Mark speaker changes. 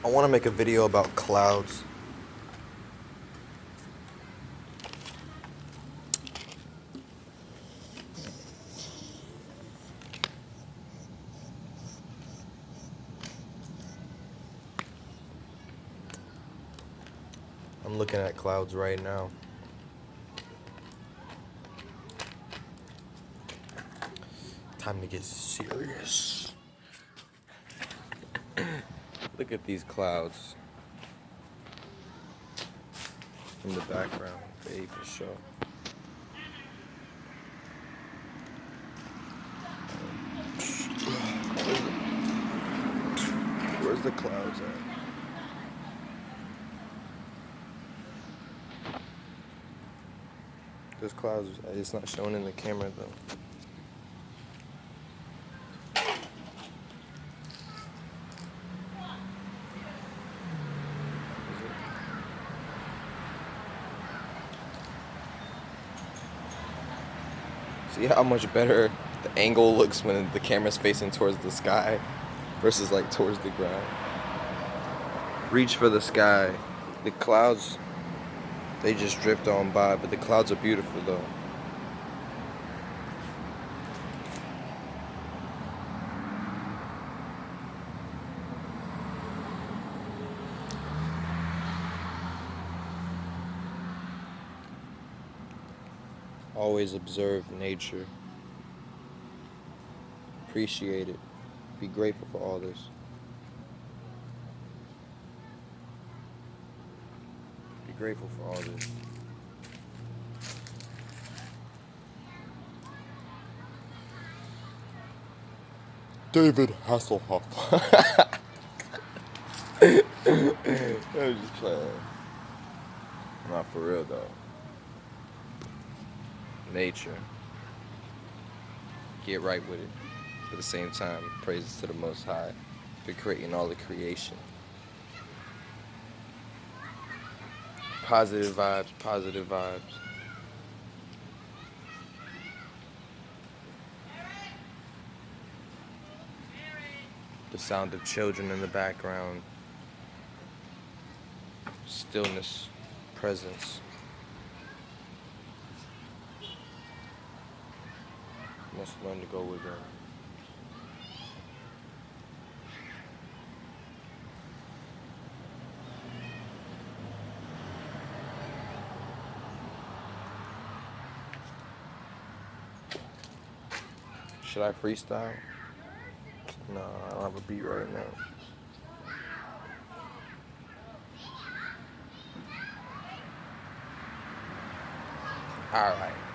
Speaker 1: I want to make a video about clouds. I'm looking at clouds right now. Time to get serious. Look at these clouds in the background, baby, for sure. Where's the clouds at? There's clouds, it's not showing in the camera though. See how much better the angle looks when the camera's facing towards the sky versus like towards the ground. Reach for the sky. The clouds, they just drift on by, but the clouds are beautiful though. Always observe nature. Appreciate it. Be grateful for all this. Be grateful for all this. David Hasselhoff. I was just playing. Not for real though. Nature. Get right with it. At the same time, praises to the Most High for creating all the creation. Positive vibes, positive vibes. The sound of children in the background. Stillness, presence. Must learn to go with them. Should I freestyle? No, I don't have a beat right now. Alright.